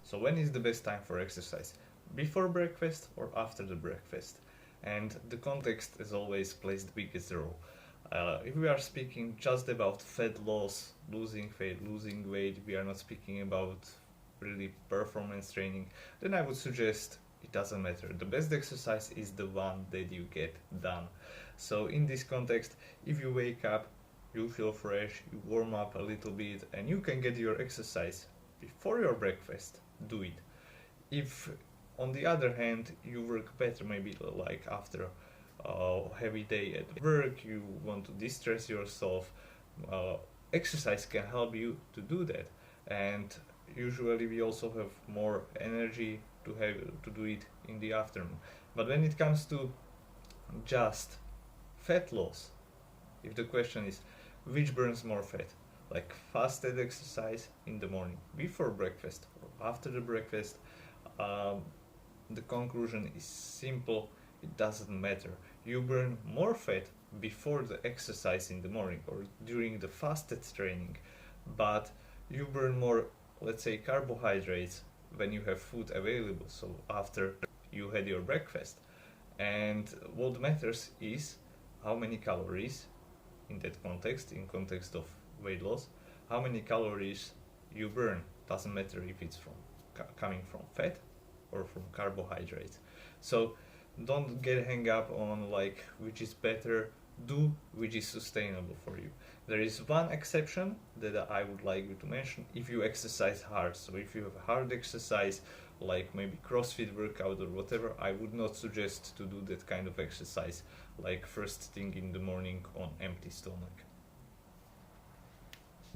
So when is the best time for exercise? Before breakfast or after the breakfast? And the context, as always, plays the biggest role. If we are speaking just about fat loss, losing fat, losing weight, we are not speaking about really performance training, then I would suggest it doesn't matter. The best exercise is the one that you get done. So in this context, if you wake up, you feel fresh, you warm up a little bit, and you can get your exercise before your breakfast, do it. If on the other hand you work better, maybe like after a heavy day at work, you want to distress yourself, uh, exercise can help you to do that. And usually we also have more energy to do it in the afternoon. But when it comes to just fat loss, if the question is which burns more fat, like fasted exercise in the morning before breakfast or after the breakfast, um, the conclusion is simple: it doesn't matter. You burn more fat before the exercise in the morning or during the fasted training, but you burn more, let's say, carbohydrates when you have food available, so after you had your breakfast. And what matters is how many calories, in that context, in context of weight loss, how many calories you burn. Doesn't matter if it's from coming from fat or from carbohydrates. So don't get hung up on like which is better. Do which is sustainable for you. There is one exception that I would like you to mention: if you exercise hard. So if you have a hard exercise like maybe CrossFit workout or whatever, I would not suggest to do that kind of exercise like first thing in the morning on empty stomach.